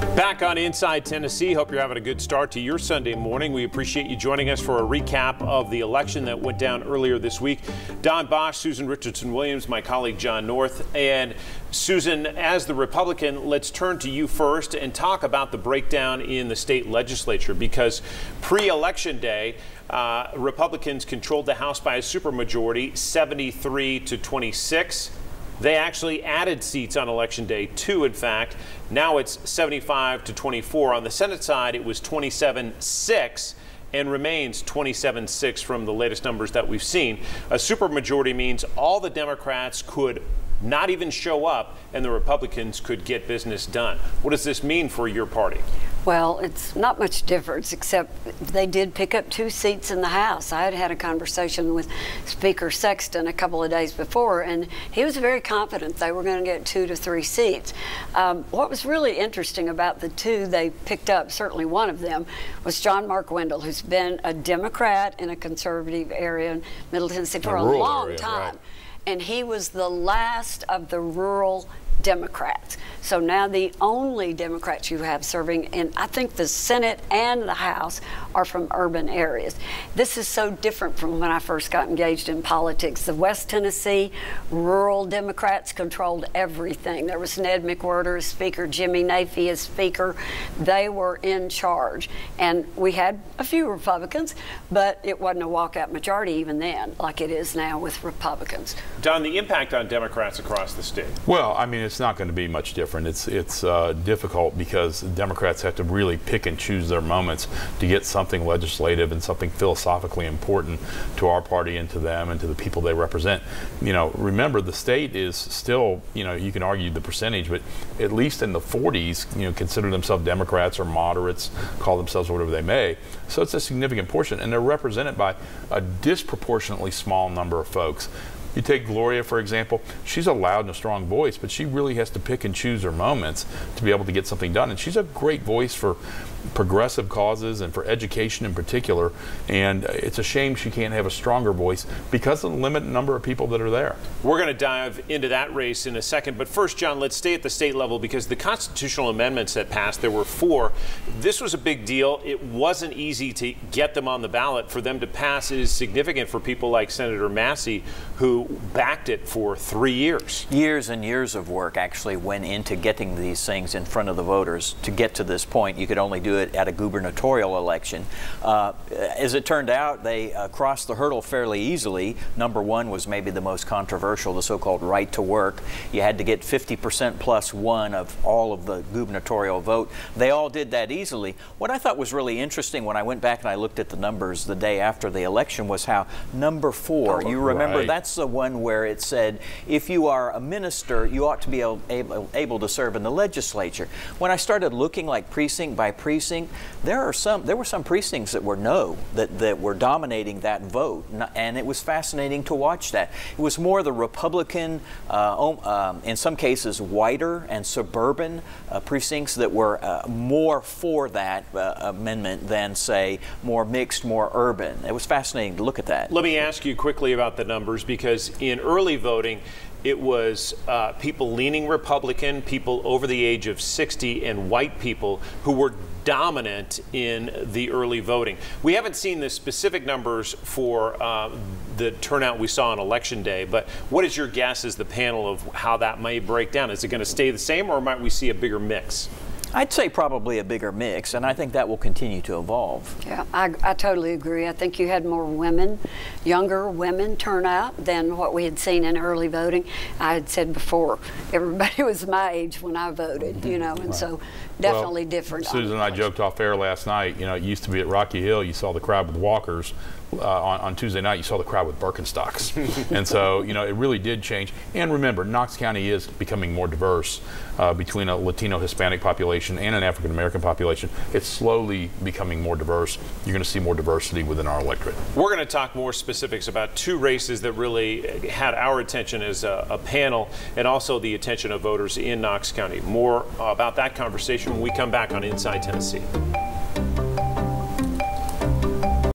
Back on Inside Tennessee. Hope you're having a good start to your Sunday morning. We appreciate you joining us for a recap of the election that went down earlier this week. Don Bosch, Susan Richardson-Williams, my colleague John North. And Susan, as the Republican, let's turn to you first and talk about the breakdown in the state legislature, because pre-election day, Republicans controlled the House by a supermajority, 73-26. They actually added seats on Election Day, 2 in fact. Now it's 75-24. On the Senate side, it was 27-6 and remains 27-6 from the latest numbers that we've seen. A supermajority means all the Democrats could not even show up and the Republicans could get business done. What does this mean for your party? Well, it's not much difference, except they did pick up 2 seats in the House. I had had a conversation with Speaker Sexton a couple of days before, and he was very confident they were going to get 2 to 3 seats. What was really interesting about the 2 they picked up, certainly one of them, was John Mark Wendell, who's been a Democrat in a conservative area in Middle Tennessee for a long time. Right. And he was the last of the rural Democrats. So now the only Democrats you have serving in, I think, the Senate and the House are from urban areas. This is so different from when I first got engaged in politics. The West Tennessee rural Democrats controlled everything. There was Ned McWhirter as Speaker, Jimmy Nafee as Speaker. They were in charge. And we had a few Republicans, but it wasn't a walkout majority even then, like it is now with Republicans. Don, the impact on Democrats across the state? Well, I mean, it's not going to be much different. It's difficult because Democrats have to really pick and choose their moments to get something legislative and something philosophically important to our party and to them and to the people they represent. You know, remember, the state is still, you know, you can argue the percentage, but at least in the 40s, you know, consider themselves Democrats or moderates, call themselves whatever they may. So it's a significant portion, and they're represented by a disproportionately small number of folks. You take Gloria, for example. She's a loud and a strong voice, but she really has to pick and choose her moments to be able to get something done. And she's a great voice for progressive causes and for education in particular. And it's a shame she can't have a stronger voice because of the limited number of people that are there. We're going to dive into that race in a second. But first, John, let's stay at the state level, because the constitutional amendments that passed, there were 4. This was a big deal. It wasn't easy to get them on the ballot. For them to pass is significant for people like Senator Massey, who backed it for 3 years. Years and years of work actually went into getting these things in front of the voters. To get to this point, you could only do it at a gubernatorial election. As it turned out, they crossed the hurdle fairly easily. Number 1 was maybe the most controversial, the so-called right to work. You had to get 50% plus 1 of all of the gubernatorial vote. They all did that easily. What I thought was really interesting when I went back and I looked at the numbers the day after the election was how number 4, you remember, right, that's the one where it said if you are a minister, you ought to be able to serve in the legislature. When I started looking like precinct by precinct, there were some precincts that were that were dominating that vote, and it was fascinating to watch that. It was more the Republican, in some cases whiter and suburban precincts that were more for that amendment than, say, more mixed, more urban. It was fascinating to look at that. Let me ask you quickly about the numbers, because in early voting, it was people leaning Republican, people over the age of 60, and white people who were dominant in the early voting. We haven't seen the specific numbers for the turnout we saw on Election Day, but what is your guess as the panel of how that may break down? Is it going to stay the same, or might we see a bigger mix? I'd say probably a bigger mix, and I think that will continue to evolve. Yeah, I totally agree. I think you had more women, younger women turn out than what we had seen in early voting. I had said before, everybody was my age when I voted, you know, and right. So definitely different. Susan and I joked off air last night, you know, it used to be at Rocky Hill, you saw the crowd with walkers. On Tuesday night, you saw the crowd with Birkenstocks. And so, you know, it really did change. And remember, Knox County is becoming more diverse between a Latino Hispanic population and an African American population. It's slowly becoming more diverse. You're going to see more diversity within our electorate. We're going to talk more specifics about 2 races that really had our attention as a panel, and also the attention of voters in Knox County. More about that conversation when we come back on Inside Tennessee.